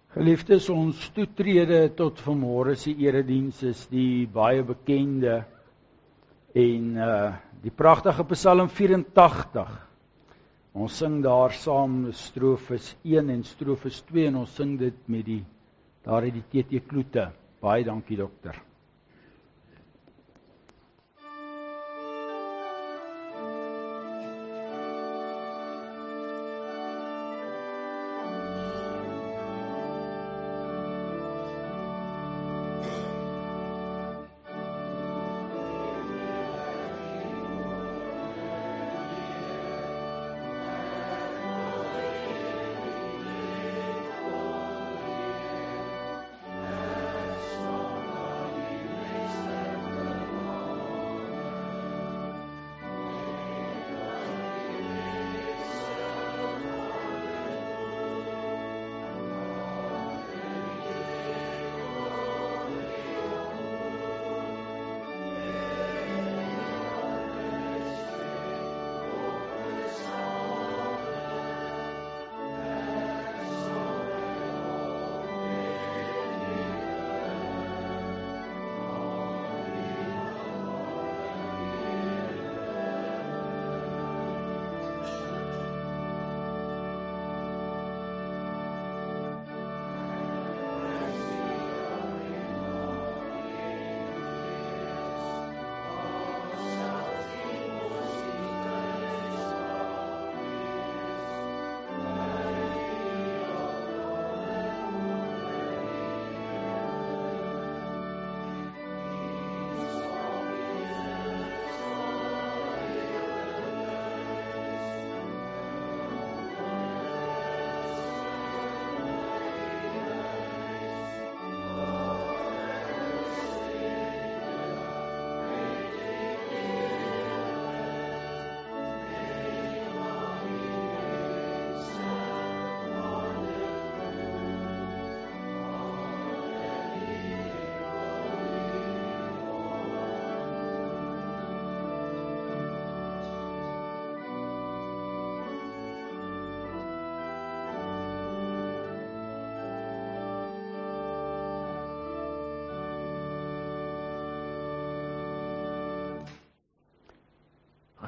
Geliefdes, ons toetrede tot vanmôre se erediens is die baie bekende en die pragtige Psalm 84. Ons sing daar saam strofes 1 en strofes 2 en ons sing dit met daar uit die TT Kloete. Baie dankie dokter.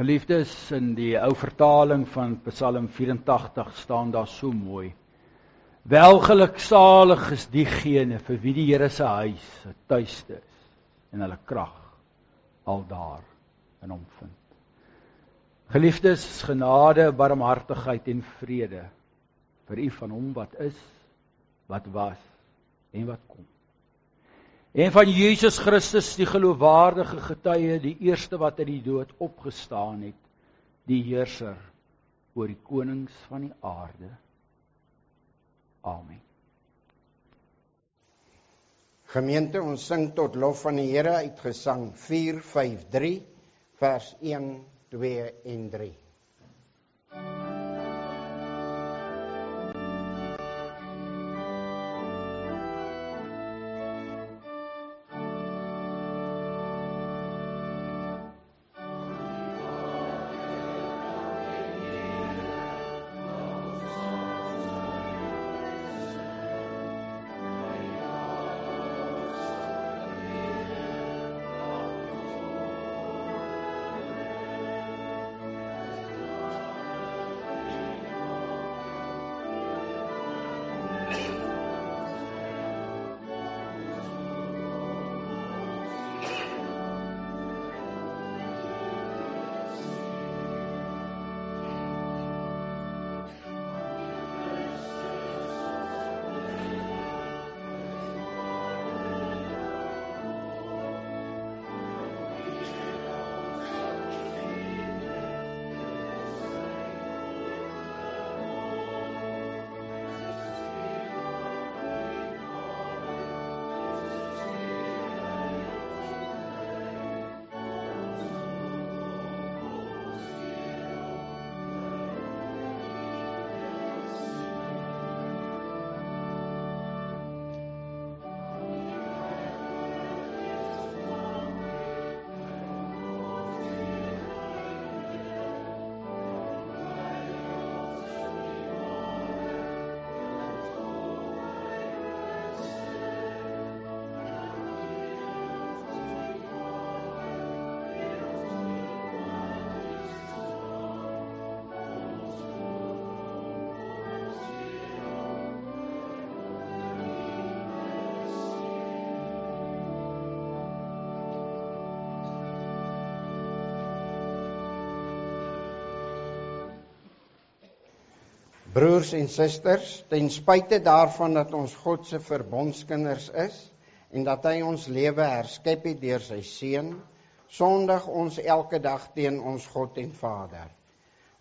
Geliefdes, in die ou vertaling van Psalm 84 staan daar so mooi: Welgeluksalig is diegene vir wie die Here se huis 'n tuiste is en hulle krag aldaar in hom vind. Geliefdes, genade, barmhartigheid en vrede vir u van hom wat is, wat was en wat kom. En van Jesus Christus, die geloofwaardige getuie, die eerste wat uit die dood opgestaan het, die heerser oor die konings van die aarde. Amen. Gemeente, ons sing tot lof van die Here uit Gesang 453, vers 1, 2 en 3. Broers en susters, ten spyte daarvan dat ons God se verbondskinders is en dat hy ons lewe herskep het deur sy seun, sondig ons elke dag teen ons God en Vader.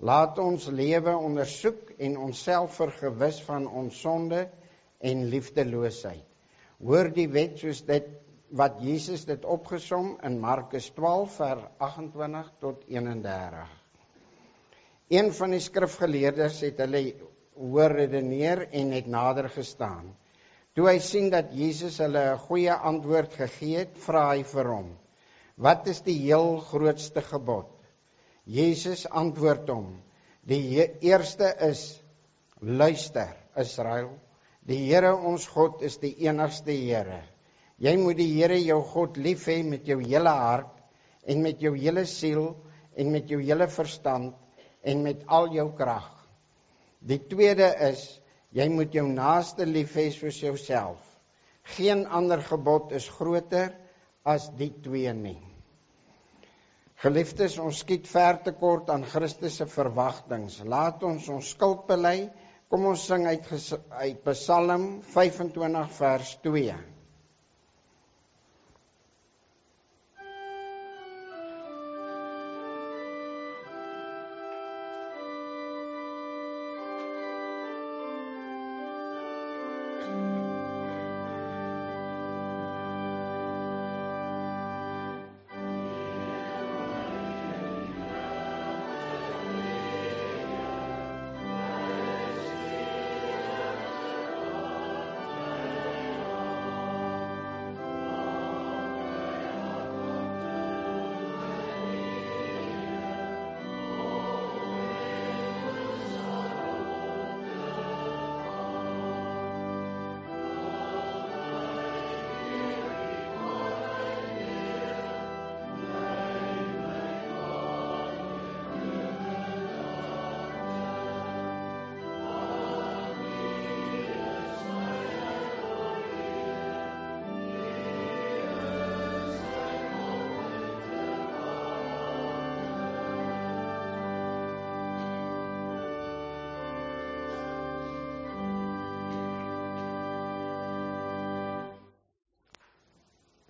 Laat ons lewe ondersoek en onsself vergewis van ons sonde en liefdeloosheid. Hoor die wet soos dit wat Jesus dit opgesom in Markus 12 vers 28 tot 31. Een van die skrifgeleerdes het hulle hoor redeneer en het nader gestaan. Toe hy sien dat Jesus hulle 'n goeie antwoord gegee het, vra hy vir hom: "Wat is die heel grootste gebod?" Jesus antwoord hom: "Die eerste is: Luister, Israel, die Here ons God is die enigste Here. Jy moet die Here jou God lief hê met jou hele hart en met jou hele siel en met jou hele verstand en met al jou krag. Die tweede is: jy moet jou naaste lief hê soos jouself. Geen ander gebod is groter as die twee nie." Geliefdes, ons skiet ver te kort aan Christus se verwagtings. Laat ons skuld bely. Kom ons sing uit Psalm 25 vers 2.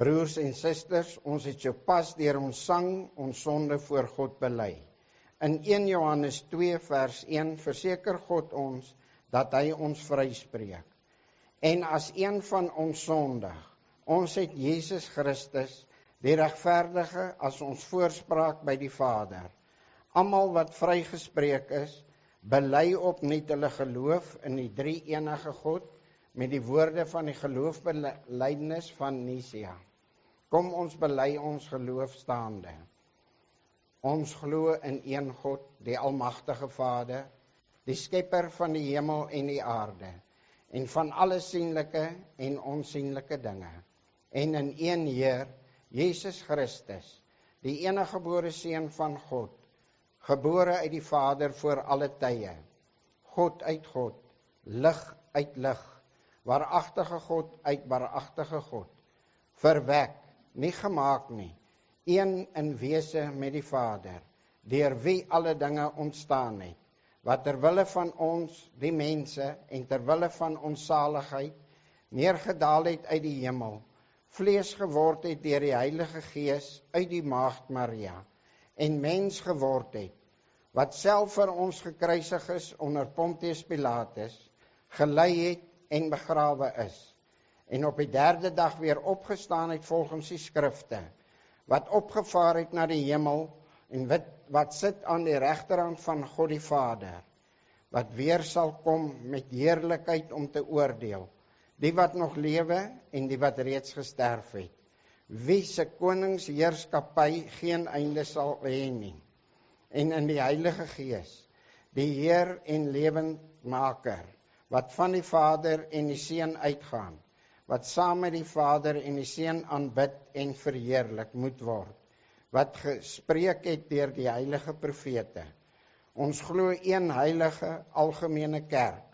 Broers en susters, ons het sopas deur ons sang ons sonde voor God bely. In 1 Johannes 2 vers 1 verseker God ons dat hy ons vryspreek. En as een van ons sondig, ons het Jesus Christus, die regverdige, as ons voorspraak by die Vader. Almal wat vrygespreek is, bely opnuut hulle geloof in die drie-enige God met die woorde van die geloofbelydenis van Nicea. Kom ons bely ons geloof staande. Ons glo in een God, die almagtige Vader, die skepper van die hemel en die aarde, en van alle sienlike en onsienlike dinge, en in een Heer, Jesus Christus, die eniggebore Seun van God, gebore uit die Vader voor alle tye, God uit God, lig uit lig, waaragtige God uit waaragtige God, verwek, nie gemaak nie, een in wese met die Vader, deur wie alle dinge ontstaan het, wat terwille van ons, die mense, en terwille van ons saligheid, neergedaal het uit die hemel, vlees geword het deur die Heilige Gees uit die Maagd Maria, en mens geword het, wat self vir ons gekruisig is onder Pontius Pilatus, gelei het en begrawe is, en op die derde dag weer opgestaan het volgens die skrifte, wat opgevaar het na die hemel, en wat sit aan die regterhand van God die Vader, wat weer sal kom met heerlikheid om te oordeel, die wat nog lewe en die wat reeds gesterf het, wie se koningsheerskappy geen einde sal hê nie, en in die Heilige Gees, die Heer en lewendmaker, wat van die Vader en die Seun uitgaan, wat saam met die Vader en die Seun aanbid en verheerlik moet word, wat gespreek het deur die heilige profete. Ons glo een heilige algemene kerk,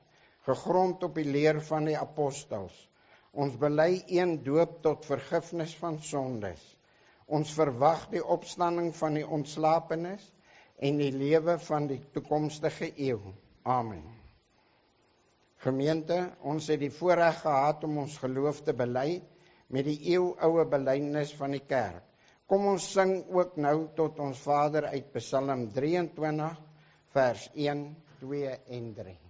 gegrond op die leer van die apostels. Ons bely een doop tot vergifnis van sondes. Ons verwag die opstanding van die ontslapenes en die lewe van die toekomstige eeu. Amen. Gemeente, ons het die voorreg gehad om ons geloof te bely met die eeuoue belydenis van die kerk. Kom ons sing ook nou tot ons Vader uit Psalm 23, vers 1, 2 en 3.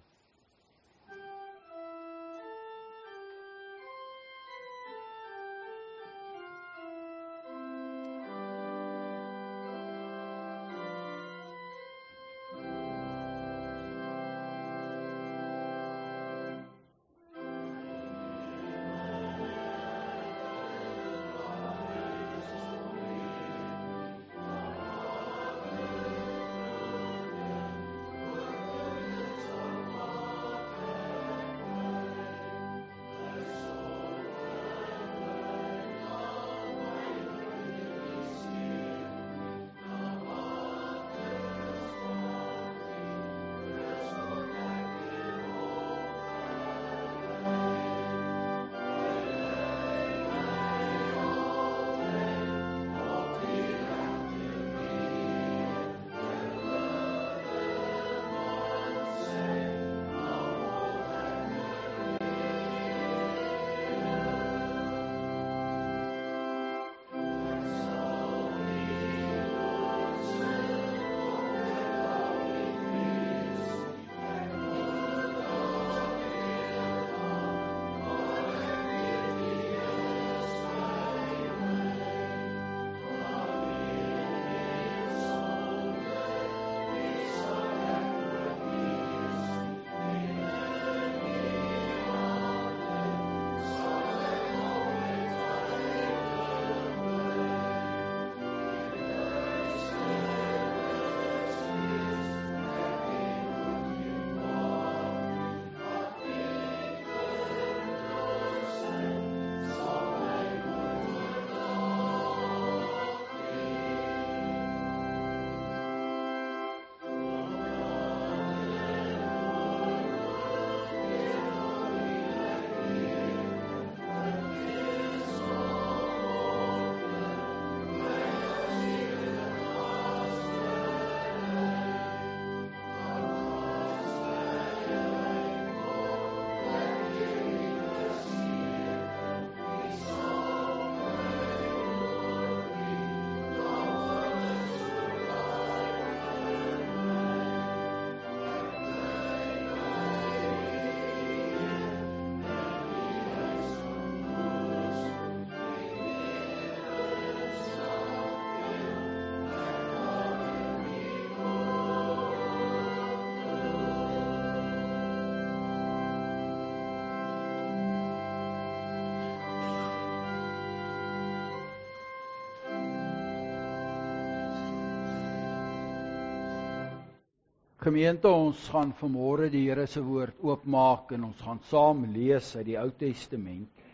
Gemeente, ons gaan vanmôre die Here se woord oopmaak en ons gaan saam lees uit die Ou Testament.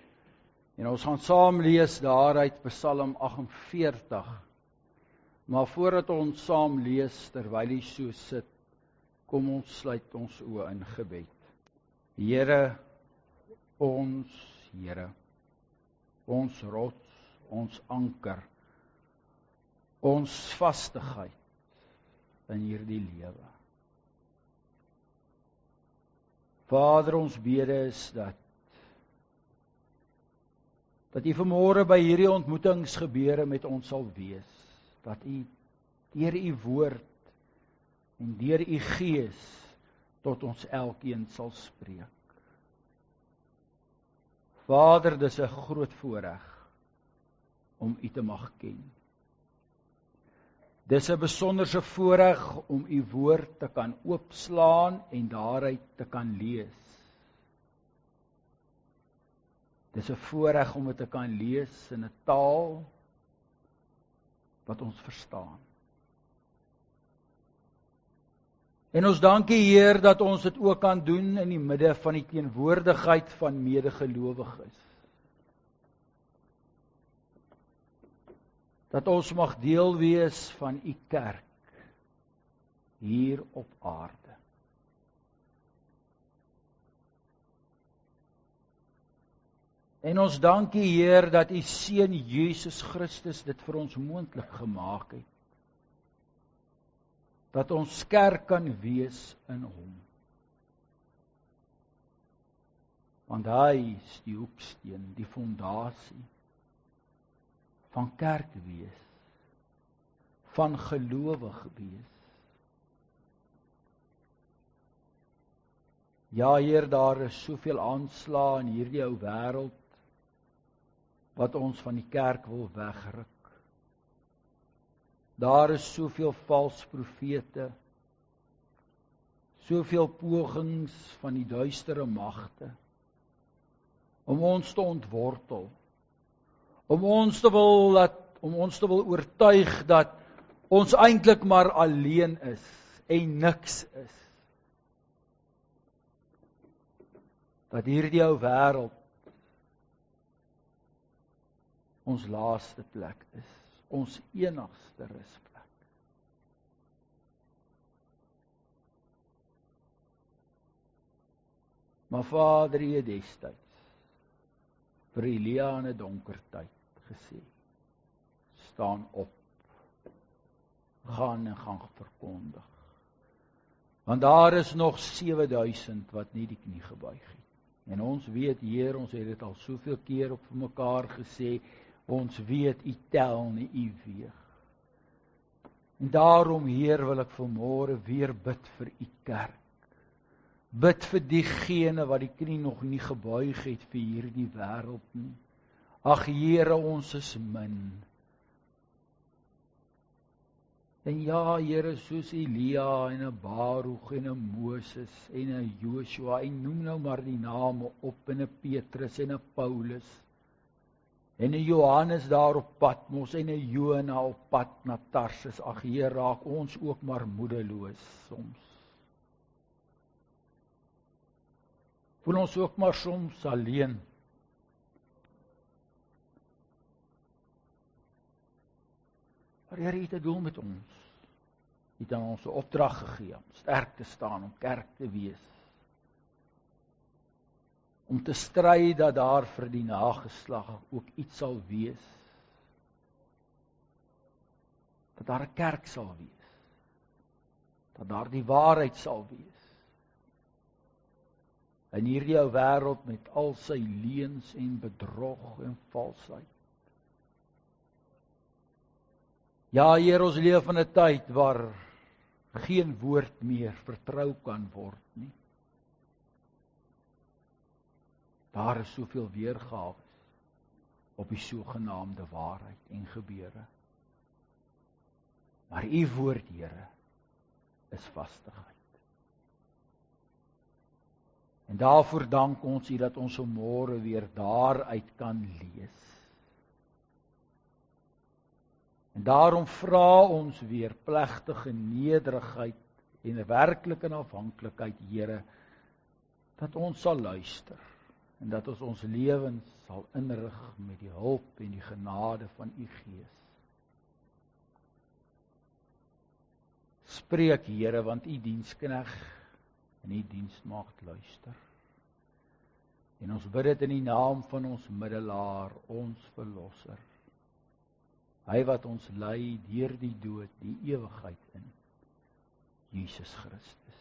En ons gaan saam lees daaruit Psalm 48. Maar voordat ons saam lees terwyl jy so sit, kom ons sluit ons oë in gebed. Here, ons rots, ons anker, ons vastigheid in hierdie lewe. Vader, ons bede is dat U vanmôre by hierdie ontmoetingsgebeure met ons sal wees, dat U deur U woord en deur U Gees tot ons elkeen sal spreek. Vader, dis 'n groot voorreg om U te mag ken. Dis 'n besonderse voorreg om U woord te kan oopslaan en daaruit te kan lees. Dis 'n voorreg om dit te kan lees in 'n taal wat ons verstaan. En ons dank U, Heer, dat ons dit ook kan doen in die midde van die teenwoordigheid van medegelowiges. Dat ons mag deel wees van U kerk hier op aarde. En ons dank U, Heer, dat U Seun Jesus Christus dit vir ons moontlik gemaak het. Dat ons kerk kan wees in Hom. Want hy is die hoeksteen, die fondasie van kerk wees, van gelowig wees. Ja, Heer, daar is soveel aanslae in hierdie ou wêreld wat ons van die kerk wil wegruk. Daar is soveel vals profete, soveel pogings van die duistere magte om ons te ontwortel, om ons te wil oortuig dat ons eintlik maar alleen is en niks is. Dat hierdie ou wêreld ons laaste plek is, ons enigste rusplek. Maar Vader, U het destyds vir Elia in 'n donker tyd gesê, staan op, gaan en gaan verkondig. Want daar is nog 7000 wat nie die knie gebuig het. En ons weet, Heer, ons het dit al soveel keer op mekaar gesê, ons weet, U tel nie, U weeg. En daarom, Heer, wil ek vanmôre weer bid vir U kerk. Bid vir diegene wat die knie nog nie gebuig het vir hierdie wêreld nie. Ag Here, ons is min. En ja, Here, soos Elia en 'n Baruch en 'n Moses en 'n Joshua, en noem nou maar die name op, en 'n Petrus en 'n Paulus, en 'n Johannes daar op Patmos, en 'n Jona op pad na Tarsus. Ag Heer, raak ons ook maar moedeloos soms. Voel ons ook maar soms alleen. Maar Here, U het 'n doel met ons. U het aan ons 'n opdrag gegee om sterk te staan, om kerk te wees. Om te stry dat daar vir die nageslag ook iets sal wees. Dat daar 'n kerk sal wees. Dat daar die waarheid sal wees. In hierdie ou wêreld met al sy leuns en bedrog en valsheid. Ja, Heer, ons leef in 'n tyd waar geen woord meer vertrou kan word nie. Daar is soveel weergawe op die sogenaamde waarheid en gebeure. Maar U woord, Here, is vastigheid. En daarvoor dank ons U dat ons môre weer daaruit kan lees. En daarom vra ons weer plegtige nederigheid en 'n werklike afhanklikheid, Here, dat ons sal luister en dat ons lewens sal inrig met die hulp en die genade van U Gees. Spreek, Here, want U diensknegt en U diensmaagd luister. En ons bid dit in die naam van ons middelaar, ons verlosser. Hy wat ons lei deur die dood, die ewigheid in, Jesus Christus.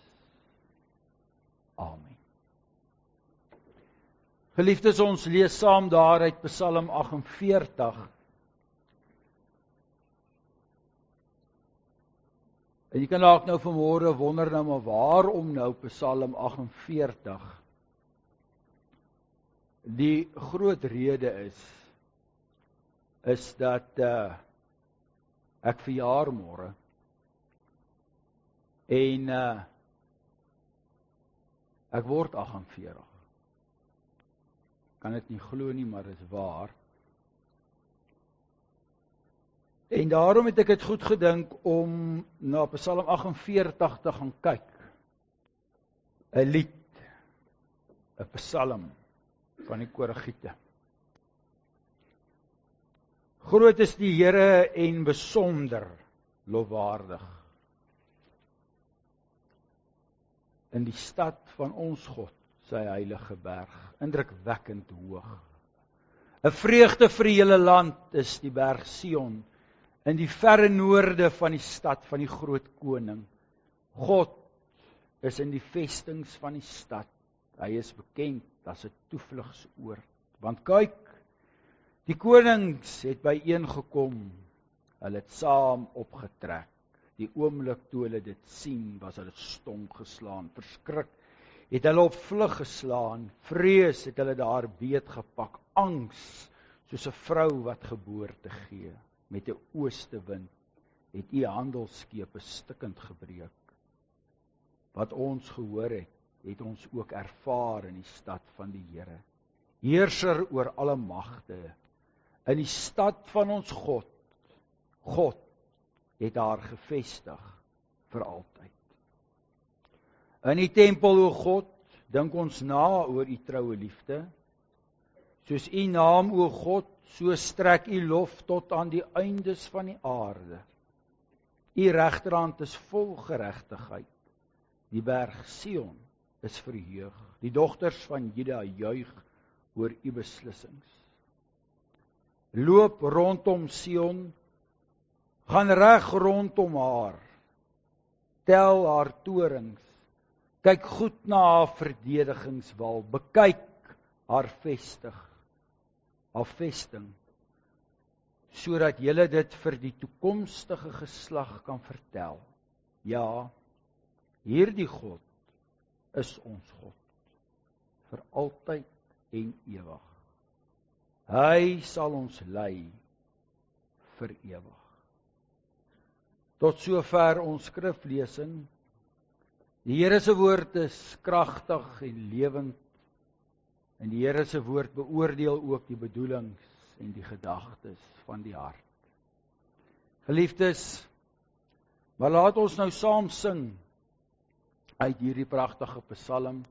Amen. Geliefdes, ons lees saam daar uit Psalm 48. En jy kan dalk nou vanmôre wonder nou maar waarom nou Psalm 48? Die groot rede is dat ek verjaar môre. En ek word 48. Kan dit nie glo nie, maar dit is waar. En daarom het ek dit goed gedink om na Psalm 48 te gaan kyk. 'n lied, 'n psalm van die Koragiete. Groot is die Here en besonder lofwaardig. In die stad van ons God, sy heilige berg, indrukwekkend hoog. 'n vreugde vir die hele land is die berg Sion, in die verre noorde van die stad van die groot koning. God is in die vestings van die stad. Hy is bekend as 'n toevlugsoord. Want kyk, die konings het byeengekom, hulle het saam opgetrek. Die oomblik toe hulle dit sien, was hulle stom geslaan, verskrik, het hulle op vlug geslaan, vrees het hulle daar beet gepak, angs, soos 'n vrou wat geboorte gee, met 'n oostewind, het u handelskepe stikkend gebreek. Wat ons gehoor het ons ook ervaar in die stad van die Here. Heerser oor alle magte, in die stad van ons God het daar gevestig vir altyd. In die tempel, o God, dink ons na oor u troue liefde. Soos u naam, o God, so strek u lof tot aan die eindes van die aarde. U regterhand is vol geregtigheid. Die berg Sion is verheug. Die dogters van Juda juig oor u beslissings. Loop rondom Sion, gaan reg rondom haar, tel haar torings, kyk goed na haar verdedigingswal, bekyk haar vesting, sodat julle dit vir die toekomstige geslag kan vertel. Ja, hierdie God is ons God, vir altyd en ewig. Hy sal ons lei vir ewig. Tot sover ons skriflesing. Die Here se woord is kragtig en lewend, en die Here se woord beoordeel ook die bedoelings en die gedagtes van die hart. Geliefdes, maar laat ons nou saam sing uit hierdie pragtige psalm,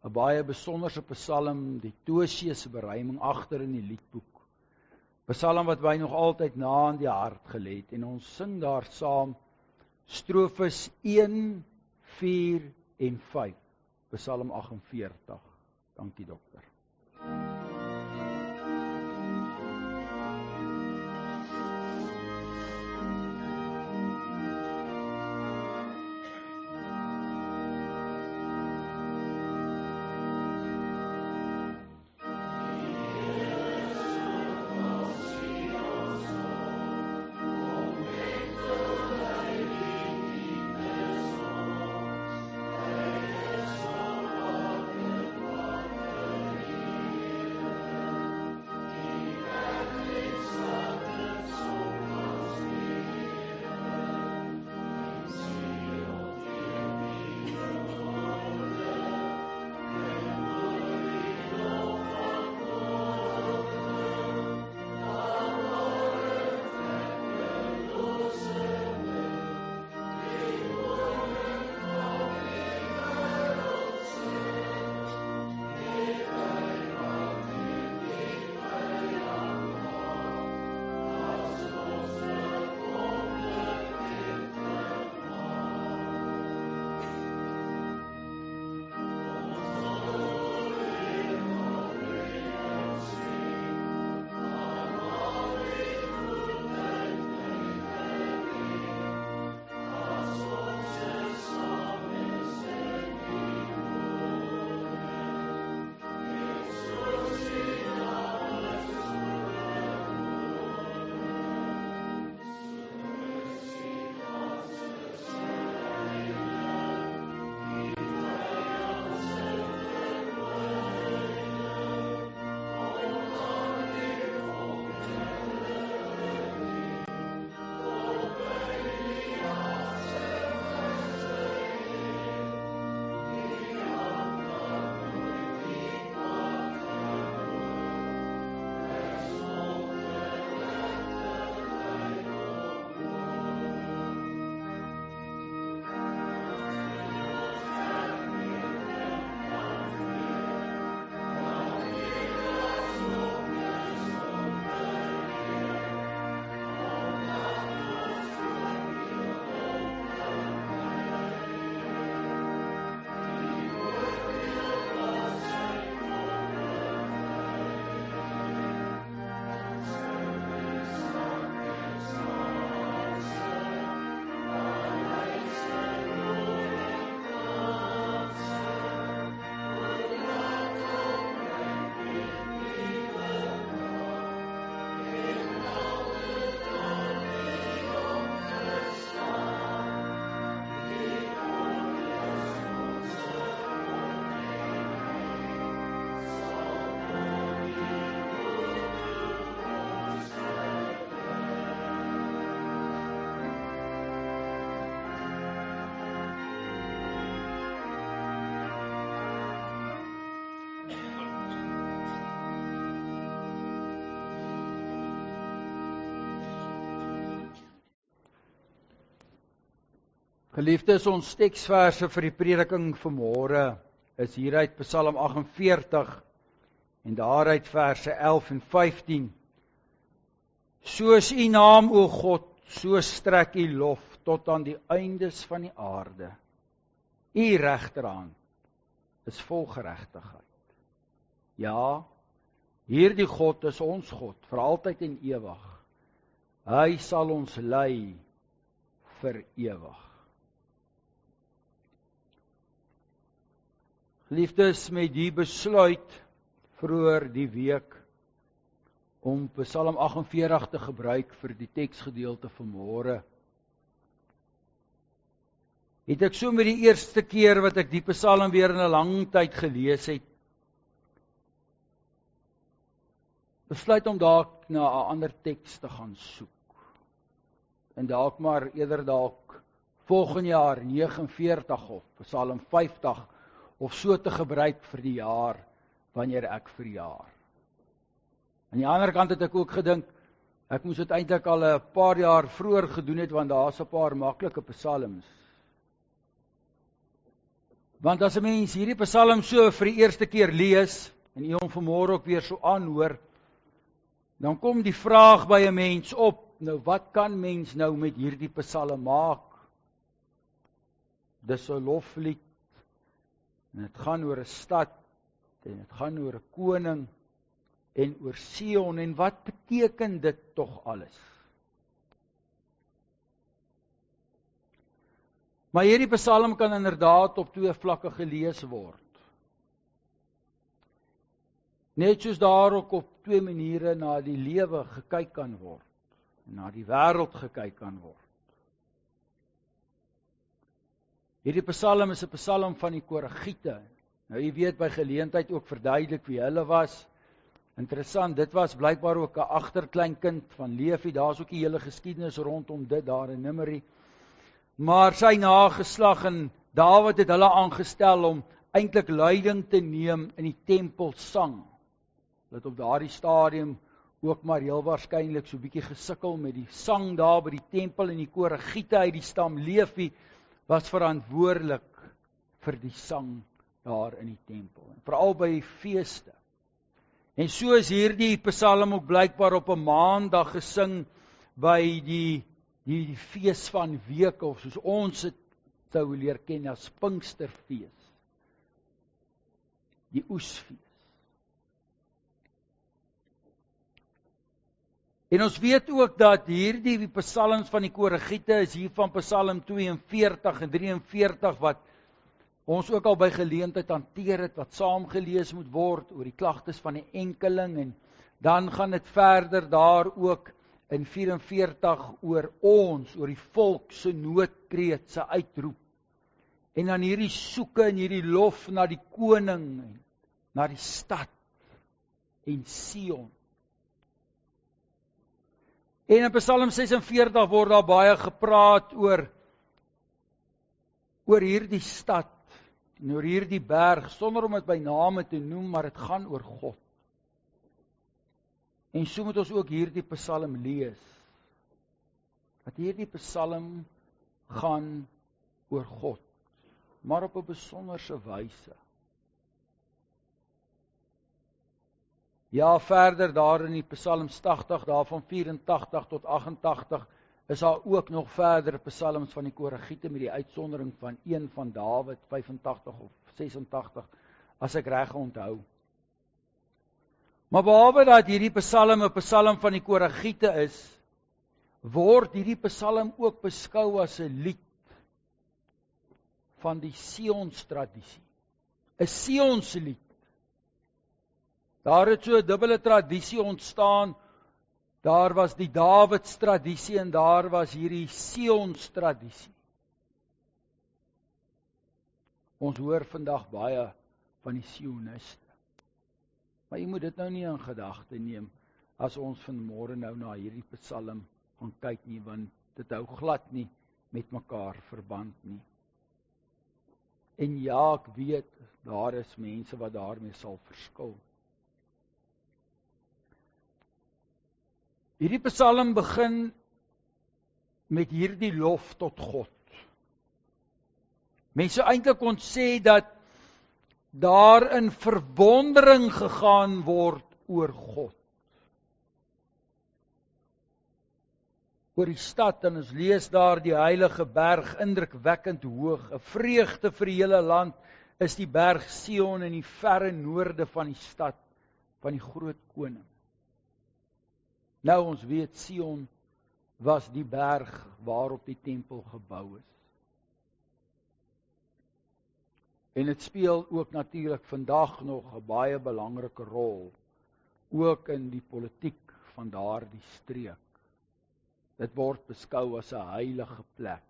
'n baie besonderse psalm, die Tosje se beruiming agter in die liedboek. Psalm wat my nog altyd na in die hart gelê het, en ons sing daar saam strofes 1, 4 en 5, Psalm 48. Dankie dokter. Geliefdes, ons teksverse vir die prediking vanmôre is hieruit Psalm 48 en daaruit verse 11 en 15. Soos U naam, o God, so strek U lof tot aan die eindes van die aarde. U regterhand is vol geregtigheid. Ja, hierdie God is ons God, vir altyd en ewig. Hy sal ons lei vir ewig. Geliefdes, met die besluit vroeër die week om Psalm 48 te gebruik vir die teksgedeelte vanmôre, het ek so met die eerste keer wat ek die Psalm weer in 'n lang tyd gelees het, besluit om dalk na 'n ander teks te gaan soek. En dalk maar eerder dalk volgende jaar 49 of Psalm 50 of so te gebruik vir die jaar wanneer ek verjaar. Aan die ander kant het ek ook gedink, ek moes dit eintlik al 'n paar jaar vroeër gedoen het, want daar's 'n paar maklike psalms. Want as 'n mens hierdie psalm so vir die eerste keer lees, en u hom vanmôre ook weer so aanhoor, dan kom die vraag by 'n mens op, nou wat kan mens nou met hierdie psalm maak? Dis 'n loflied, en dit gaan oor 'n stad, en dit gaan oor 'n koning, en oor Sion, en wat beteken dit tog alles? Maar hierdie psalm kan inderdaad op twee vlakke gelees word. Net soos daar ook op twee maniere na die lewe gekyk kan word, na die wêreld gekyk kan word. Hierdie psalm is 'n psalm van die Koragiete. Nou jy weet by geleentheid ook verduidelik wie hulle was. Interessant, dit was blykbaar ook 'n agterkleinkind van Levi, daar's ook die hele geskiedenis rondom dit daar in Numeri. Maar sy nageslag en Dawid het hulle aangestel om eintlik leiding te neem in die tempelsang. Hulle het op daardie stadium ook maar heel waarskynlik so 'n bietjie gesukkel met die sang daar by die tempel, en die Koragiete uit die stam Levi was verantwoordelik vir die sang daar in die tempel, en veral by feeste. En so is hierdie psalm ook blykbaar op 'n maandag gesing by die fees van weke, of soos ons dit sou leer ken as Pinksterfees, die oesfees. En ons weet ook dat hierdie psalms van die Koragiete is hier van Psalm 42 en 43 wat ons ook al by geleentheid hanteer het, wat saamgelees moet word oor die klagtes van die enkeling, en dan gaan dit verder daar ook in 44 oor ons, oor die volk se noodkreet, se uitroep, en dan hierdie soeke en hierdie lof na die koning, en na die stad, en Sion. En in Psalm 46 word daar baie gepraat oor hierdie stad, en oor hierdie berg, sonder om dit by name te noem, maar dit gaan oor God. En so moet ons ook hierdie psalm lees, dat hierdie psalm gaan oor God, maar op 'n besonderse wyse. Ja, verder daar in die psalms 80, daarvan 84 tot 88, is daar ook nog verdere psalms van die Koragiete met die uitsondering van een van Dawid, 85 of 86, as ek reg onthou. Maar behalwe dat hierdie psalm 'n psalm van die Koragiete is, word hierdie psalm ook beskou as 'n lied van die Sionstradisie. 'n Sionse lied. Daar het so 'n dubbele tradisie ontstaan. Daar was die Dawids tradisie en daar was hierdie Sionstradisie. Ons hoor vandag baie van die Sioniste. Maar jy moet dit nou nie in gedagte neem as ons vanmôre nou na hierdie psalm gaan kyk nie, want dit hou glad nie met mekaar verband nie. En ja, ek weet, daar is mense wat daarmee sal verskil. Hierdie psalm begin met hierdie lof tot God. Mense eintlik kon sê dat daar in verwondering gegaan word oor God. Oor die stad, en ons lees daar die heilige berg, indrukwekkend hoog, 'n vreugde vir die hele land, is die berg Sion in die verre noorde van die stad, van die groot koning. Nou ons weet, Sion was die berg waarop die tempel gebou is. En dit speel ook natuurlik vandag nog 'n baie belangrike rol, ook in die politiek van daardie streek. Dit word beskou as 'n heilige plek.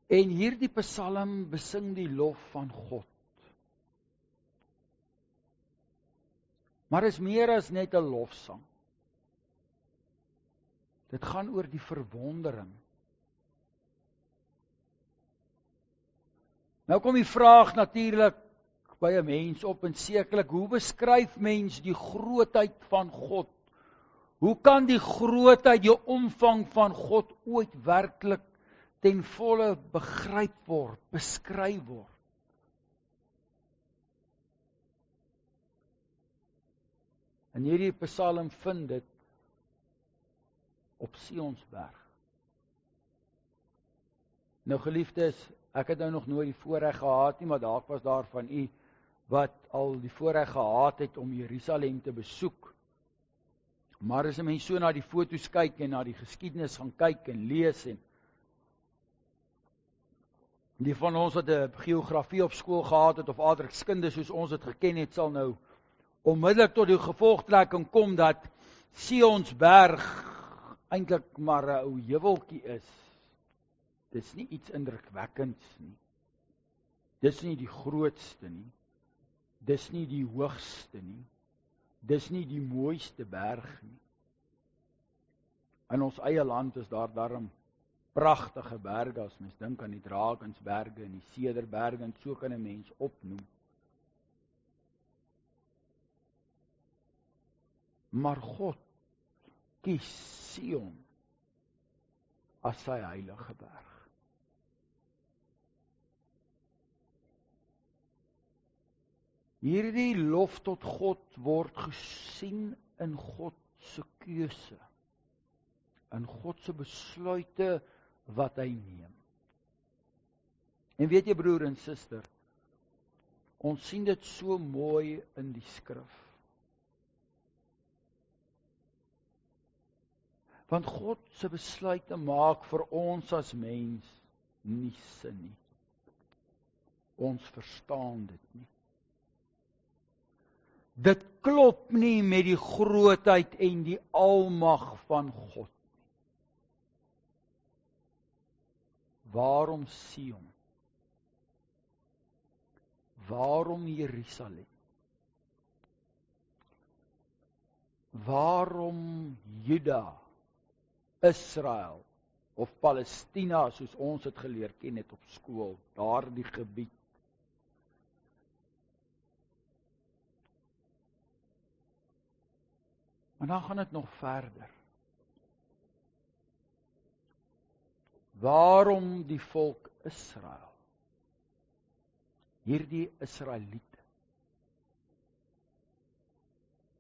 En hierdie psalm besing die lof van God. Maar is meer as net 'n lofsang. Dit gaan oor die verwondering. Nou kom die vraag natuurlik by 'n mens op, en sekerlik, hoe beskryf mens die grootheid van God? Hoe kan die grootheid, die omvang van God ooit werklik ten volle begryp word, beskryf word? En hierdie psalm vind dit op Sionsberg. Nou geliefdes, ek het nou nog nooit die voorreg gehad nie, maar dalk was daar van u wat al die voorreg gehad het om Jerusalem te besoek. Maar as 'n mens so na die foto's kyk en na die geskiedenis gaan kyk en lees, en die van ons wat 'n geografie op skool gehad het of aardrykskunde soos ons dit geken het, sal nou onmiddellik tot die gevolgtrekking kom dat Sionsberg eintlik maar 'n ou heuweltjie is. Dis nie iets indrukwekkends nie. Dis nie die grootste nie. Dis nie die hoogste nie. Dis nie die mooiste berg nie. In ons eie land is daar darm pragtige berge, as mens dink aan die Drakensberge en die Cederberge, en so kan 'n mens opnoem. Maar God kies Sion as sy heilige berg. Hierdie lof tot God word gesien in God se keuse, in God se besluite wat hy neem. En weet jy broer en suster, ons sien dit so mooi in die skrif. Want God se besluite maak vir ons as mens nie sin nie. Ons verstaan dit nie. Dit klop nie met die grootheid en die almag van God. Waarom Sion? Waarom Jerusalem? Waarom Juda, Israel of Palestina, soos ons het geleer ken het op skool, daardie gebied? Maar dan gaan dit nog verder. Waarom die volk Israel? Hierdie Israeliete.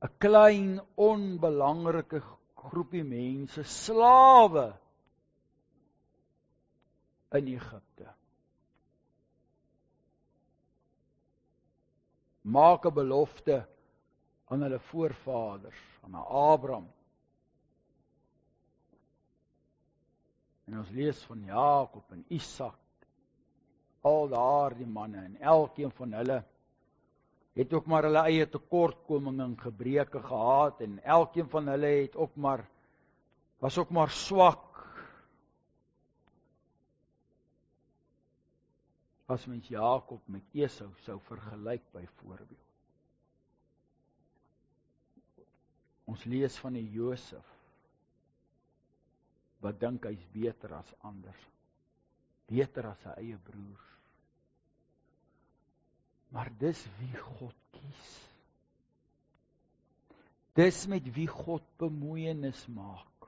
'n klein, onbelangrike groepie mense, slawe in Egipte. Maak 'n belofte aan hulle voorvaders, aan Abraham. En ons lees van Jakob en Isak, al daardie manne, en elkeen van hulle het ook maar hulle eie tekortkominge en gebreke gehad, en elkeen van hulle het ook maar, was ook maar swak. As mens Jakob met Esau sou vergelyk byvoorbeeld. Ons lees van die Josef, wat dink hy's beter as ander, beter as sy eie broers. Maar dis wie God kies. Dis met wie God bemoeienis maak.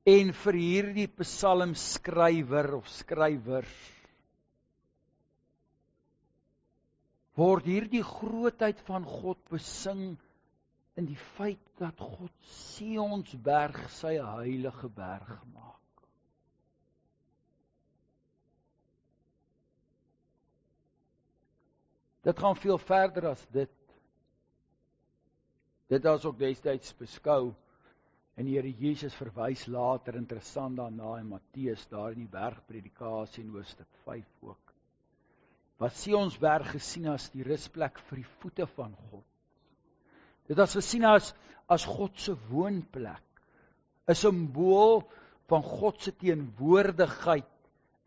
En vir hierdie psalmskrywer of skrywers word hierdie grootheid van God besing in die feit dat God Sionsberg sy heilige berg maak. Dit gaan veel verder as dit. Dit is ook destyds beskou, en die Here Jesus verwys later interessant daarna in Matteus, daar in die bergpredikasie in hoofstuk 5 ook. Wat Sionsberg gesien as die rusplek vir die voete van God. Dit is gesien as God se woonplek, 'n simbool van God se teenwoordigheid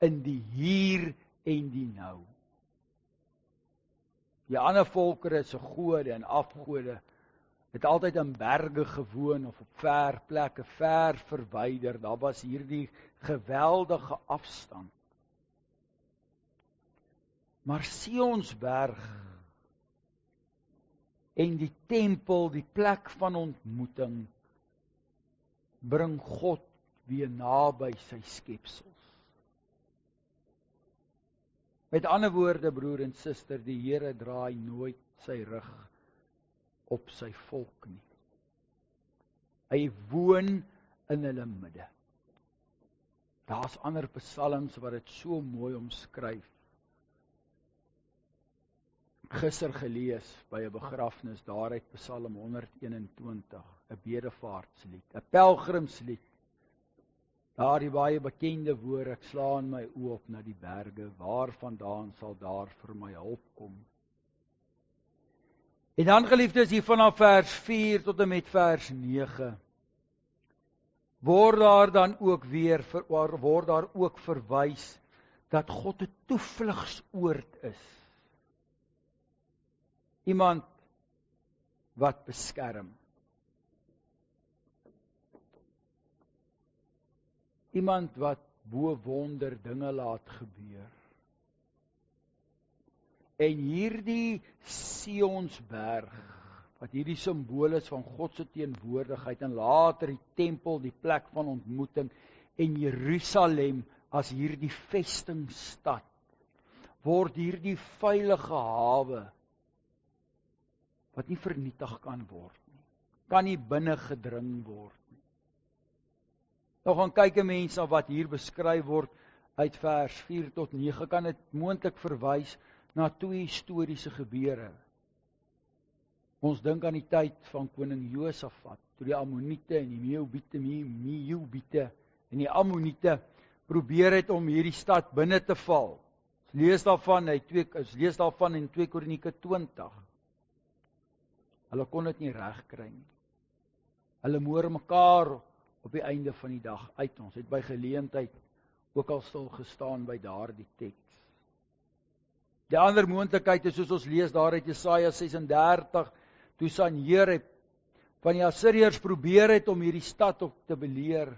in die hier en die nou. Die ander volkere se gode en afgode het altyd in berge gewoon of op ver plekke, ver verwyder. Daar was hierdie geweldige afstand. Maar Sionsberg en die tempel, die plek van ontmoeting, bring God weer naby sy skepsels. Met ander woorde, broer en suster, die Here draai nooit sy rug op sy volk nie. Hy woon in hulle midde. Daar's ander psalms wat dit so mooi omskryf. Gister gelees by 'n begrafnis, daaruit Psalm 121, 'n bedevaartslied, 'n pelgrimslied. Daar die baie bekende woorde, ek slaan my oë op na die berge, waarvandaan sal daar vir my hulp kom. En dan geliefdes, hier vanaf vers 4 tot en met vers 9, word daar ook verwys dat God 'n toevlugsoord is. Iemand wat beskerm. Iemand wat bo wonder dinge laat gebeur. En hierdie Sionsberg, wat hierdie simbool is van God se teenwoordigheid, en later die tempel, die plek van ontmoeting, en Jerusalem as hierdie vestingstad, word hierdie veilige hawe, wat nie vernietig kan word nie, kan nie binne gedring word nie. Nou gaan kyk 'n mens na wat hier beskryf word uit vers 4 tot 9, kan dit moontlik verwys na 2 historiese gebeure. Ons dink aan die tyd van koning Josafat, toe die Ammoniete en die Meubite en die Ammoniete probeer het om hierdie stad binne te val. Ons lees daarvan in 2 Kronieke 20. Hulle kon dit nie regkry nie. Hulle moor mekaar op die einde van die dag uit. Ons het by geleentheid ook al stil gestaan by daardie teks. Die ander moontlikheid is soos ons lees daar uit Jesaja 36, toe Sanherib van die Assiriërs probeer het om hierdie stad op te beleer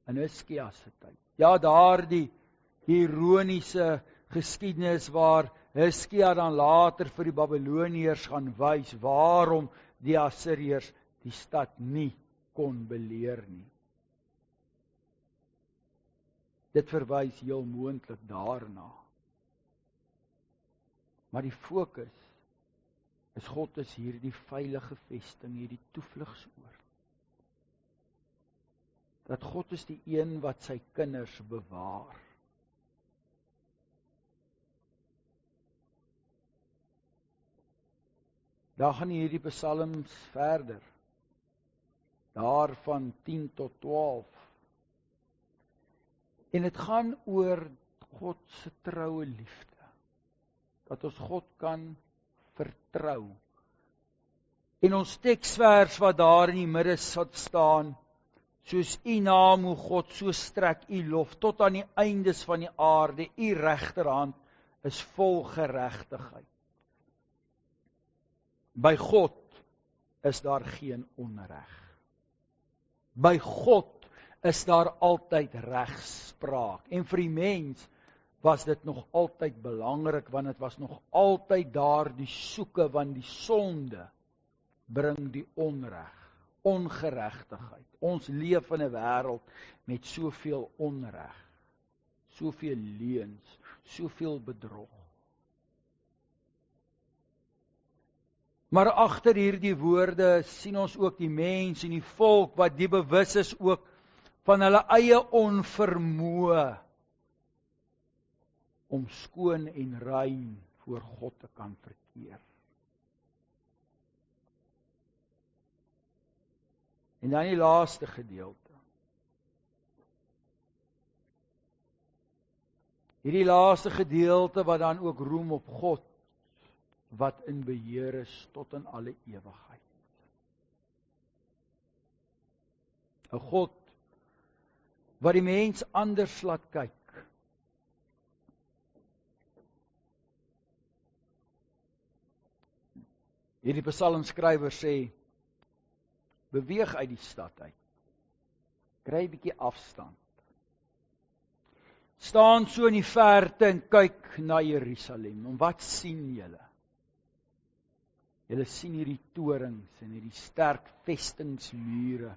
in Hizkia se tyd. Ja, daardie ironiese geskiedenis waar Hizkia dan later vir die Babiloniërs gaan wys waarom die Assiriërs die stad nie kon beleer nie. Dit verwys heel moontlik daarna. Maar die fokus is God is hierdie veilige vesting, hierdie toevlugsoord. Dat God is die een wat sy kinders bewaar. Daar gaan hierdie psalms verder. Daar van 10 tot 12. En dit gaan oor God se troue liefde. Dat ons God kan vertrou. En ons teksvers wat daar in die midde staan, soos u naam, o God, so strek u lof tot aan die eindes van die aarde, u regterhand is vol geregtigheid. By God is daar geen onreg. By God is daar altyd regspraak. En vir die mens was dit nog altyd belangrik, want dit was nog altyd daar die soeke, want die sonde bring die onreg. ongeregtigheid. Ons leef in 'n wêreld met soveel onreg, soveel leuns, soveel bedrog. Maar agter hierdie woorde sien ons ook die mens en die volk wat die bewus is ook van hulle eie onvermoë om skoon en rein voor God te kan verkeer. En dan die laaste gedeelte. Hierdie laaste gedeelte wat dan ook roem op God, wat in beheer is tot in alle ewigheid. 'n God wat die mens anders laat kyk. Hierdie psalmskrywer sê, beweeg uit die stad uit. Kry 'n bietjie afstand. Staan so in die verte en kyk na Jerusalem. En wat sien julle? Julle sien hierdie torings en hierdie sterk vestingsmure.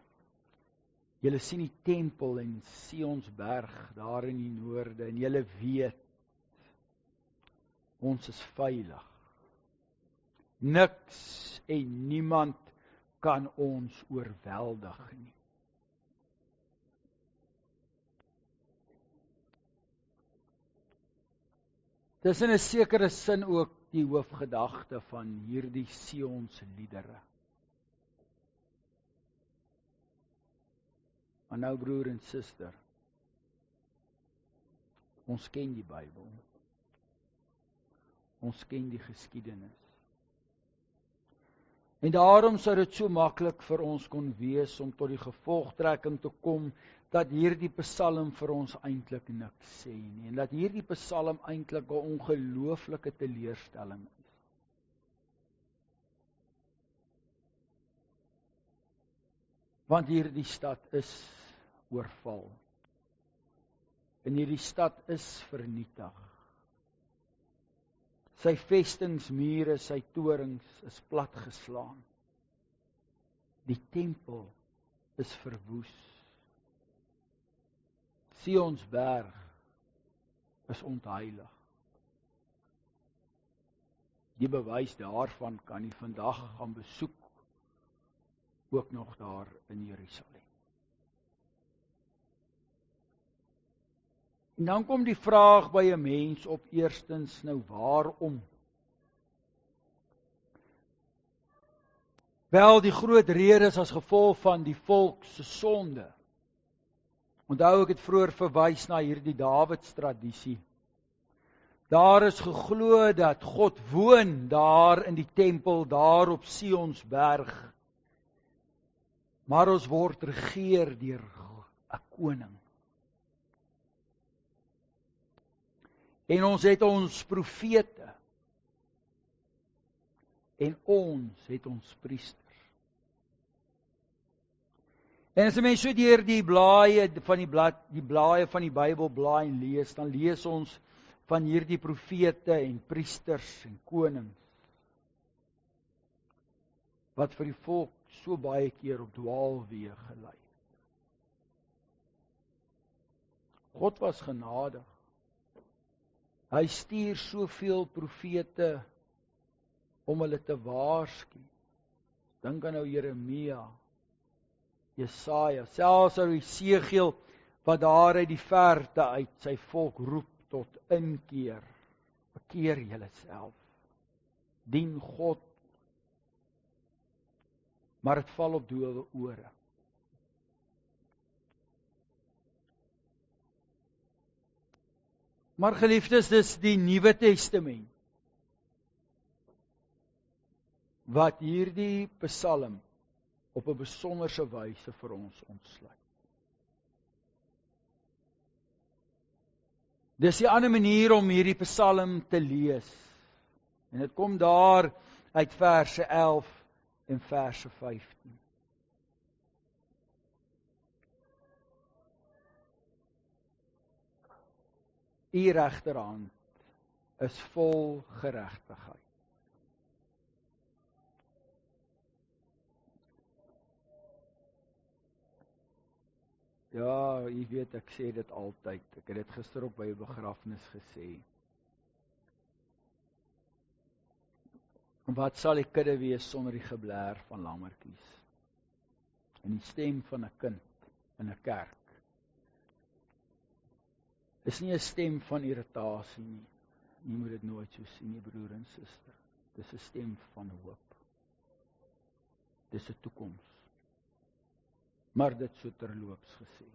Julle sien die tempel en Sionsberg daar in die noorde. En julle weet, ons is veilig. Niks en niemand kan ons oorweldig nie. Dis in 'n sekere sin ook die hoofgedagte van hierdie Sions liedere. Maar nou broer en suster, ons ken die Bybel. Ons ken die geskiedenis. En daarom sou dit so maklik vir ons kon wees om tot die gevolgtrekking te kom dat hierdie psalm vir ons eintlik niks sê nie. En dat hierdie psalm eintlik 'n ongelooflike teleurstelling is. Want hierdie stad is oorval. En hierdie stad is vernietig. Sy vestingsmure, sy torings is platgeslaan. Die tempel is verwoes. Sionsberg is ontheilig. Die bewys daarvan kan jy vandag gaan besoek, ook nog daar in Jerusalem. En dan kom die vraag by 'n mens op eerstens, nou waarom? Wel, die groot rede is as gevolg van die volk se sonde. Onthou ek het vroeër verwys na hierdie Dawids tradisie. Daar is geglo dat God woon daar in die tempel, daar op Sionsberg. Maar ons word regeer deur 'n koning. En ons het ons profete. En ons het ons priesters. En as 'n mens so deur die blaaie van die blaaie van die Bybel blaai en lees, dan lees ons van hierdie profete en priesters en konings wat vir die volk so baie keer op dwaalweë gelei het. God was genadig. Hy stuur soveel profete om hulle te waarsku. Dink aan nou Jeremia, Jesaja, selfs ou Esegiel wat daar uit die verte uit sy volk roep tot inkeer. Bekeer julleself. Dien God. Maar dit val op doewe ore. Maar geliefdes, dis die Nuwe Testament wat hierdie psalm op 'n besonderse wyse vir ons ontsluit. Dis 'n ander manier om hierdie psalm te lees. En dit kom daar uit verse 11 en verse 15. U regterhand is vol geregtigheid. Ja, jy weet, ek sê dit altyd. Ek het dit gister ook by 'n begrafnis gesê. Wat sal die kudde wees sonder die geblær van lammetjies? En die stem van 'n kind in 'n kerk is nie 'n stem van irritasie nie. Jy moet dit nooit so sien nie, broer en suster. Dis 'n stem van hoop. Dis 'n toekoms. Maar dit so terloops gesê.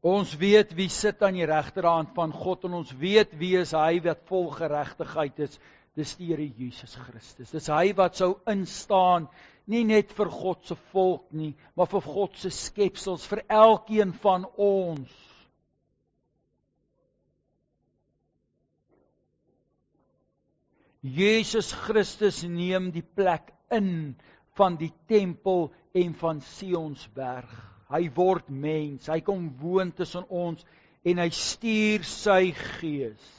Ons weet wie sit aan die regterhand van God en ons weet wie is hy wat vol geregtigheid is. Dis die Here Jesus Christus. Dis hy wat sou instaan, nie net vir God se volk nie, maar vir God se skepsels, vir elkeen van ons. Jesus Christus neem die plek in van die tempel en van Sionsberg. Hy word mens, hy kom woon tussen ons en hy stuur sy gees.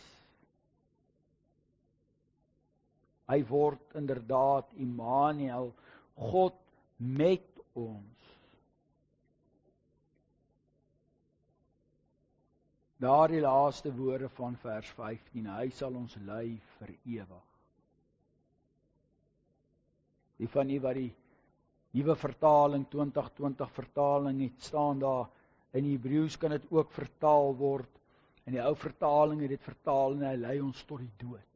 Hy word inderdaad Immanuel, God met ons. Daardie laaste woorde van vers 15, hy sal ons lei vir ewig. Die van u wat die nuwe vertaling 2020 vertaling het, staan daar in Hebreëus kan dit ook vertaal word. In die ou vertaling het dit vertaal en hy lei ons tot die dood.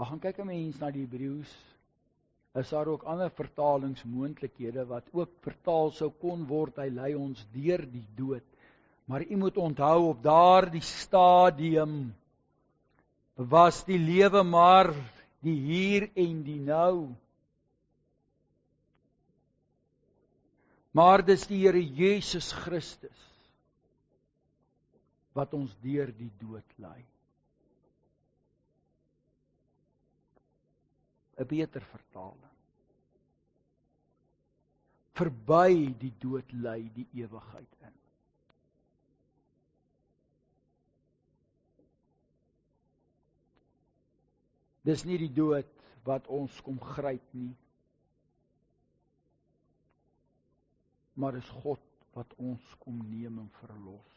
Maar gaan kyk 'n mens na die Hebreëus, is daar ook ander vertalingsmoontlikhede wat ook vertaal sou kon word, hy lei ons deur die dood. Maar u moet onthou, op daardie stadium was die lewe maar die hier en die nou. Maar dis die Here Jesus Christus wat ons deur die dood lei. 'n beter vertaling. Verby die dood lei die ewigheid in. Dis nie die dood wat ons kom gryp nie, maar is God wat ons kom neem en verlos.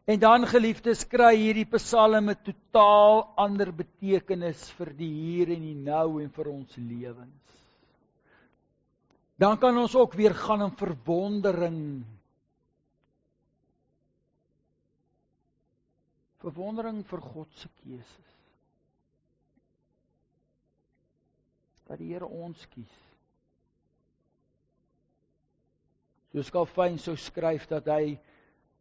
En dan, geliefdes, kry hierdie psalm 'n totaal ander betekenis vir die hier en die nou en vir ons lewens. Dan kan ons ook weer gaan in verwondering. Verwondering vir God se keuses. Dat die Here ons kies. Soos Calvin sou skryf dat hy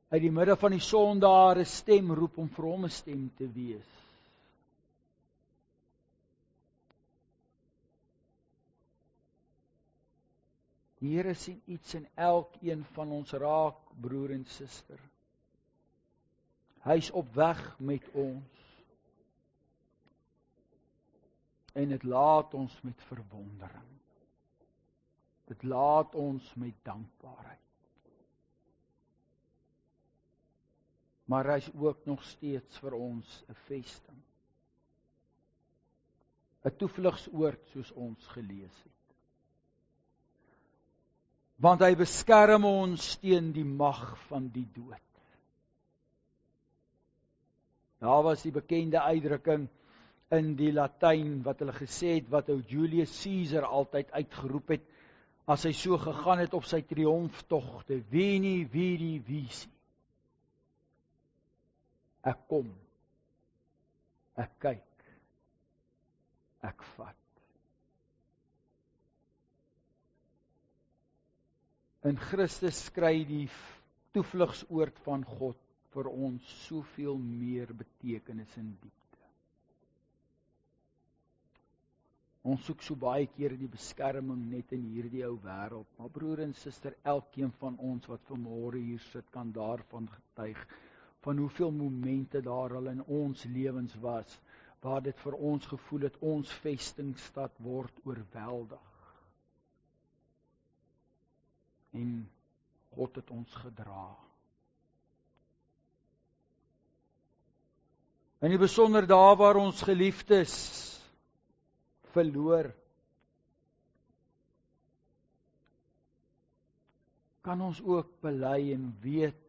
uit die midde van die sondaar 'n stem roep om vir hom 'n stem te wees. Die Here sien iets in elkeen van ons raak, broer en suster. Hy's op weg met ons. En dit laat ons met verwondering. Dit laat ons met dankbaarheid. Maar hy is ook nog steeds vir ons 'n vesting. 'n toevlugsoord soos ons gelees het. Want hy beskerm ons teen die mag van die dood. Daar was die bekende uitdrukking in die Latyn wat hulle gesê het, wat ou Julius Caesar altyd uitgeroep het, as hy so gegaan het op sy triomftogte, Veni, Vidi, Vici. Ek kom, ek kyk, ek vat. In Christus kry die toevlugsoord van God vir ons soveel meer betekenis en diepte. Ons soek so baie keer die beskerming net in hierdie ou wêreld, maar broer en suster, elkeen van ons wat vanmôre hier sit, kan daarvan getuig, van hoeveel momente daar al in ons lewens was, waar dit vir ons gevoel het, ons vestingstad word oorweldig. En God het ons gedra. En die besonder daar waar ons geliefdes verloor, kan ons ook bely en weet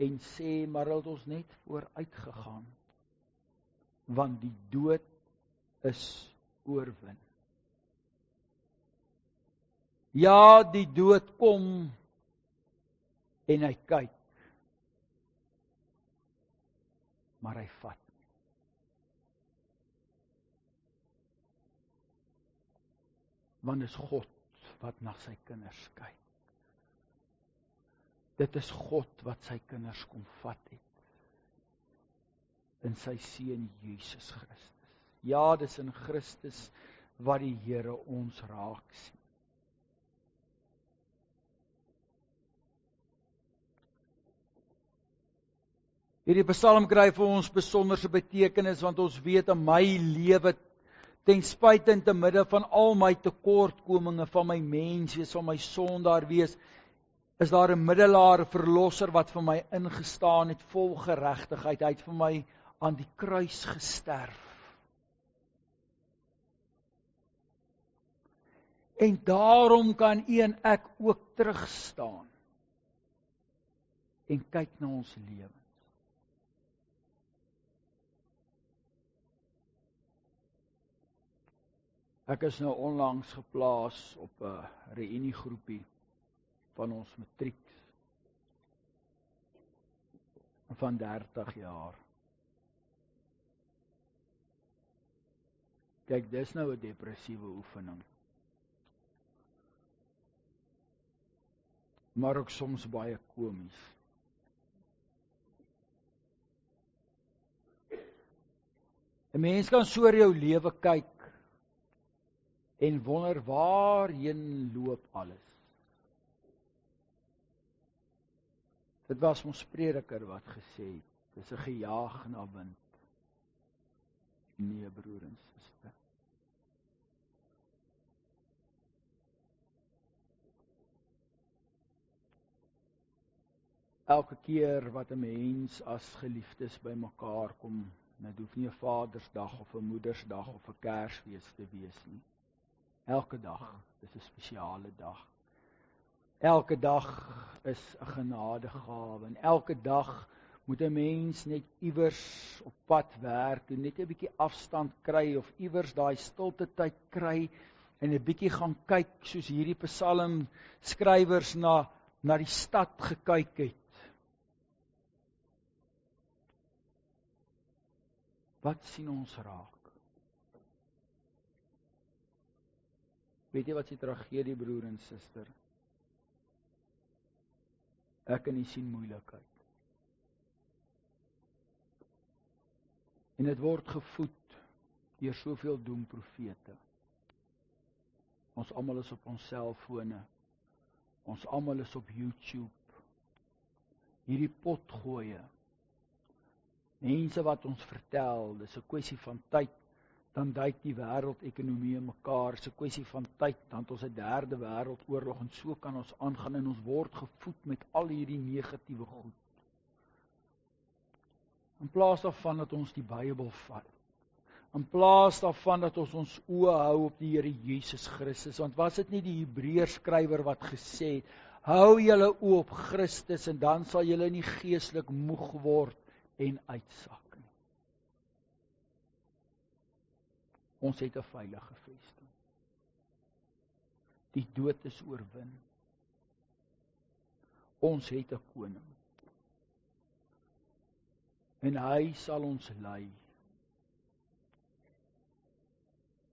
en sê, maar het ons net vooruit gegaan, want die dood is oorwin. Ja, die dood kom en hy kyk, maar hy vat nie. Want is God wat na sy kinders kyk. Dit is God wat sy kinders kom vat het, in sy seun Jesus Christus. Ja, dis in Christus wat die Here ons raak sien. Hierdie Psalm kry vir ons besonderse betekenis, want ons weet in my lewe, ten spyte en te midde van al my tekortkominge, van my menswees, van my sondaar wees, is daar 'n middelaar, 'n verlosser wat vir my ingestaan het, vol geregtigheid. Hy het vir my aan die kruis gesterf. En daarom kan u en ek ook terugstaan en kyk na ons lewens. Ek is nou onlangs geplaas op 'n reuniegroepie van ons matrieks van 30 jaar. Kyk, dis nou 'n depressiewe oefening. Maar ook soms baie komies. En mens kan so oor jou lewe kyk en wonder waarheen loop alles. Dit was ons prediker wat gesê het, dis 'n gejaag na wind. Nee, broer en suster. Elke keer wat 'n mens as geliefdes by mekaar kom, dit hoef nie 'n Vadersdag of 'n Moedersdag of 'n Kersfees te wees nie. Elke dag is 'n spesiale dag. Elke dag is 'n genadegawe en elke dag moet 'n mens net iewers op pad werk en net 'n bietjie afstand kry of iewers daai stilte tyd kry en 'n bietjie gaan kyk soos hierdie psalmskrywers na die stad gekyk het. Wat sien ons raak? Weet jy wat is die tragedie, broer en suster? Ek kan nie sien moeilikheid. En dit word gevoed deur soveel doemprofete. Ons almal is op ons selfone. Ons almal is op YouTube. Hierdie potgooie. Mense wat ons vertel, dis 'n kwessie van tyd, dan duik die wêreldekonomie in mekaar, dis 'n kwessie van tyd, dan het ons 'n derde wêreldoorlog en so kan ons aangaan en ons word gevoed met al hierdie negatiewe goed. In plaas daarvan dat ons die Bybel vat, in plaas daarvan dat ons oë hou op die Here Jesus Christus, want was dit nie die Hebreërs skrywer wat gesê het, hou julle oë op Christus en dan sal julle nie geestelik moeg word en uitsak nie. Ons het 'n veilige vesting. Die dood is oorwin. Ons het 'n koning. En hy sal ons lei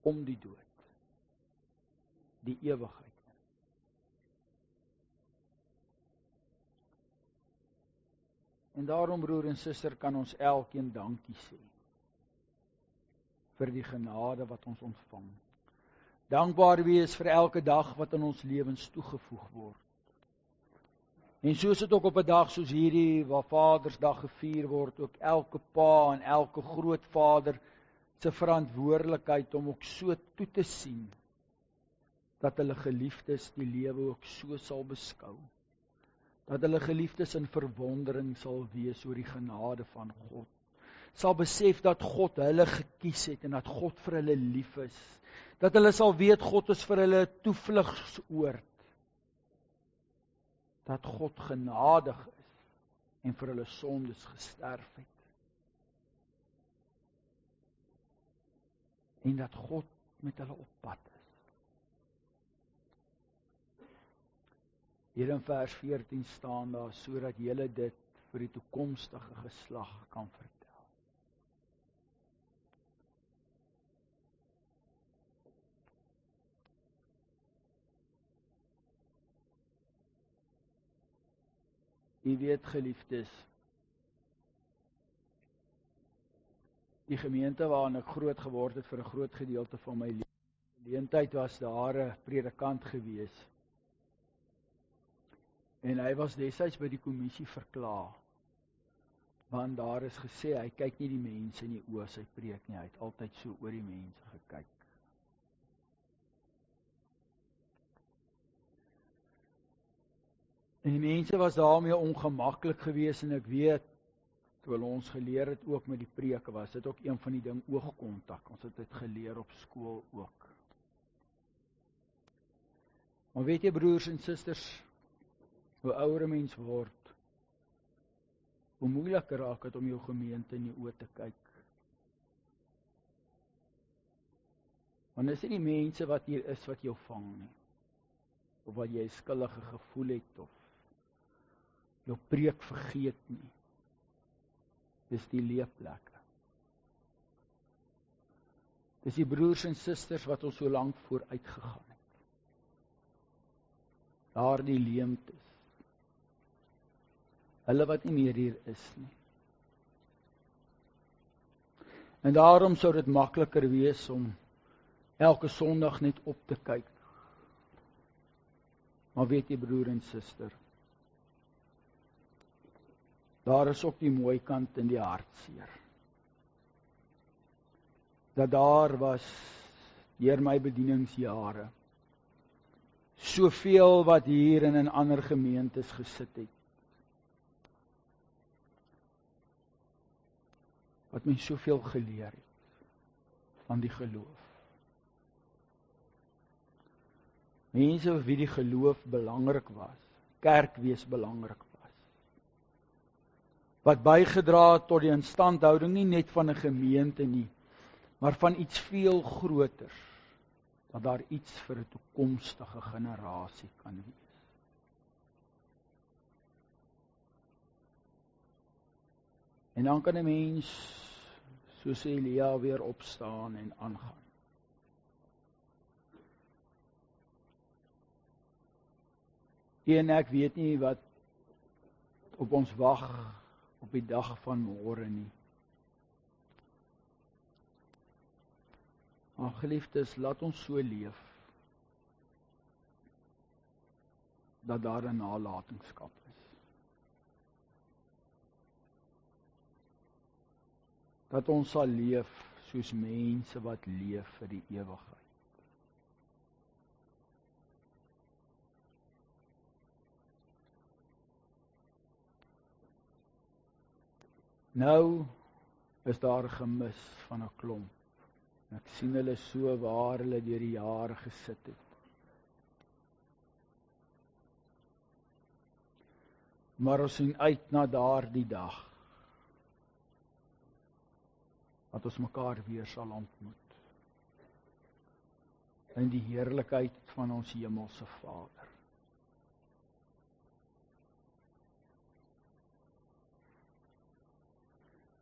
om die dood, die ewigheid. En daarom, broer en suster, kan ons elkeen dankie sê vir die genade wat ons ontvang. Dankbaar wees vir elke dag wat in ons lewens toegevoeg word. En soos dit ook op 'n dag soos hierdie, waar Vadersdag gevier word, ook elke pa en elke grootvader se verantwoordelikheid om ook so toe te sien, dat hulle geliefdes die lewe ook so sal beskou. Dat hulle geliefdes in verwondering sal wees oor die genade van God. Sal besef dat God hulle gekies het en dat God vir hulle lief is. Dat hulle sal weet God is vir hulle 'n toevlugsoord. dat God genadig is en vir hulle sondes gesterf het. En dat God met hulle op pad is. Hier in vers 14 staan daar, sodat julle dit vir die toekomstige geslag kan vertel. U weet, geliefdes, die gemeente waarin ek groot geword het vir 'n groot gedeelte van my lewenstyd was daar 'n predikant gewees. En hy was destyds by die kommissie verklaar. Want daar is gesê, hy kyk nie die mense in die oë as hy preek nie, hy het altyd so oor die mense gekyk. En die mense was daarmee ongemaklik geweest en ek weet, toe hulle ons geleer het ook met die preke, was dit ook een van die ding oogkontak. Ons het dit geleer op skool ook. Maar weet jy, broers en susters, hoe ouer 'n mens word, hoe moeiliker raak dit om jou gemeente in die oë te kyk. Want is dit die mense wat hier is wat jou vang nie, of wat jy 'n skuldige gevoel het, of jou preek vergeet nie. Dis die leeplekke. Dis die broers en susters wat ons so lank vooruit gegaan het. Daar die leemtes. Hulle wat nie meer hier is nie. En daarom sou dit makliker wees om elke Sondag net op te kyk. Maar weet jy, broer en suster, daar is ook die mooi kant in die hartseer. Dat daar was, deur my bedieningsjare, soveel wat hier en in ander gemeentes gesit het, wat my soveel geleer het van die geloof. Mense vir wie die geloof belangrik was, kerkwees belangrik was, wat bygedra het tot die instandhouding nie net van 'n gemeente nie, maar van iets veel groters, dat daar iets vir 'n toekomstige generasie kan wees. En dan kan 'n mens, soos Elia, weer opstaan en aangaan. En ek weet nie wat op ons wag op die dag van môre nie. Maar geliefdes, laat ons so leef, dat daar 'n nalatenskap is. Dat ons sal leef soos mense wat leef vir die ewigheid. Nou is daar 'n gemis van 'n klomp. Ek sien hulle so waar hulle deur die jare gesit het. Maar ons sien uit na daardie dag, dat ons mekaar weer sal ontmoet in die heerlikheid van ons hemelse Vader.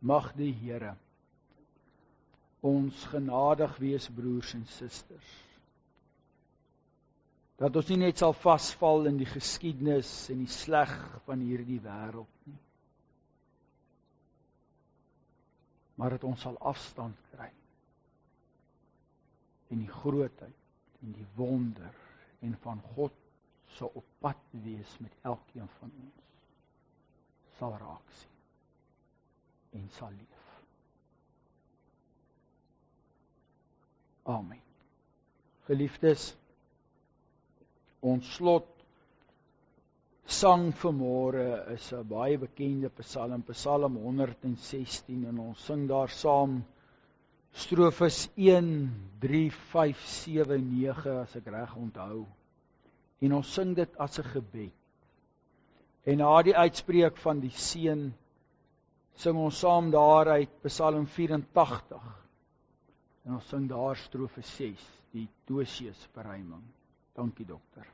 Mag die Here ons genadig wees, broers en susters, dat ons nie net sal vasval in die geskiedenis en die sleg van hierdie wêreld nie, maar dat ons sal afstand kry en die grootheid en die wonder en van God sal op pad wees met elkeen van ons, sal raak sien en sal leef. Amen. Geliefdes, ons slot sang vanmôre is 'n baie bekende Psalm, Psalm 116, en ons sing daar saam strofes 1, 3, 5, 7, 9 as ek reg onthou. En ons sing dit as 'n gebed. En na die uitspreek van die seën, sing ons saam daar uit Psalm 84. En ons sing daar strofe 6, die Dosius verryming. Dankie dokter.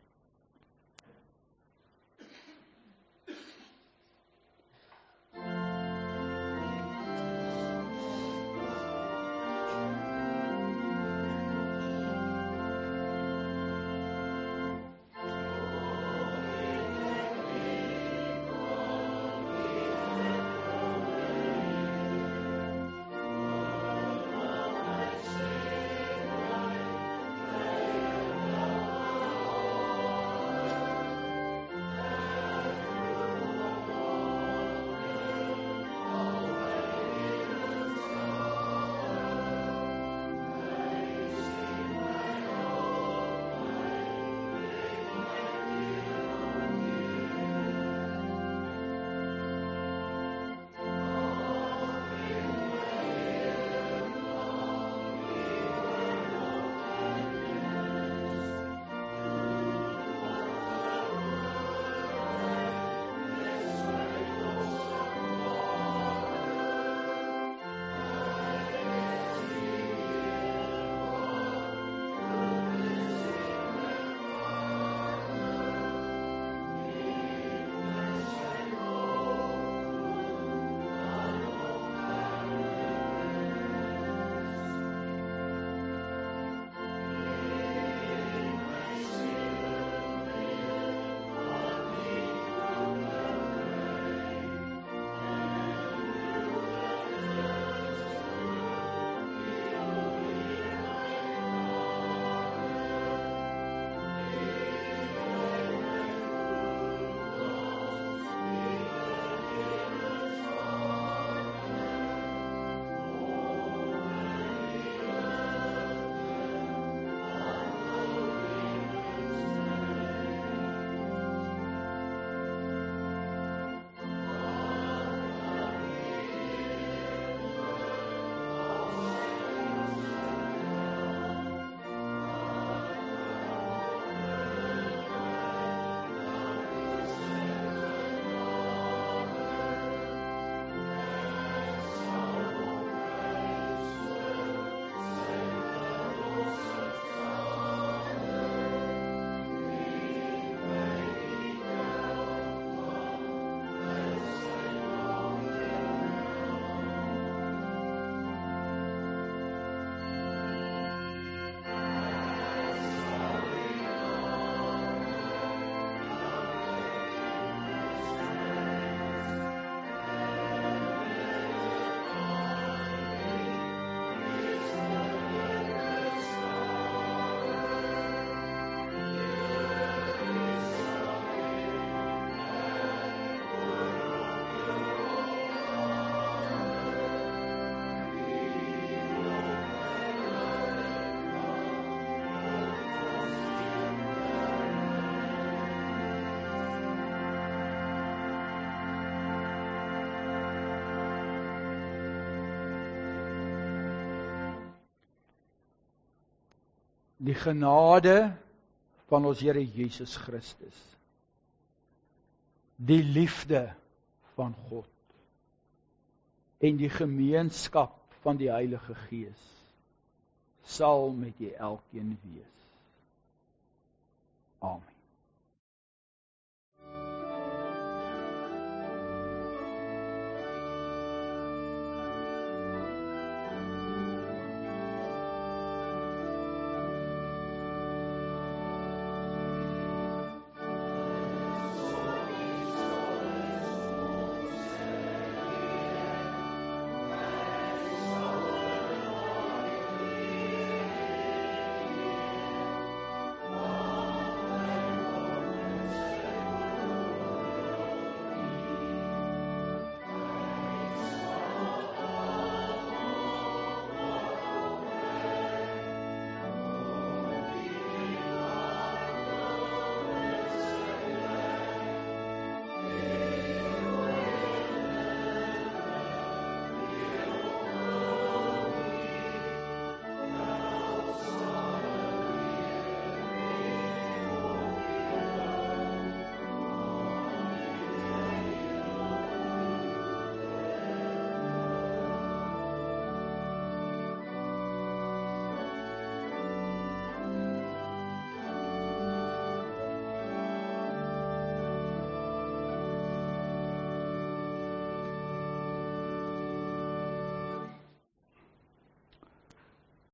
Die genade van ons Here Jesus Christus, die liefde van God en die gemeenskap van die Heilige Gees sal met julle elkeen wees. Amen.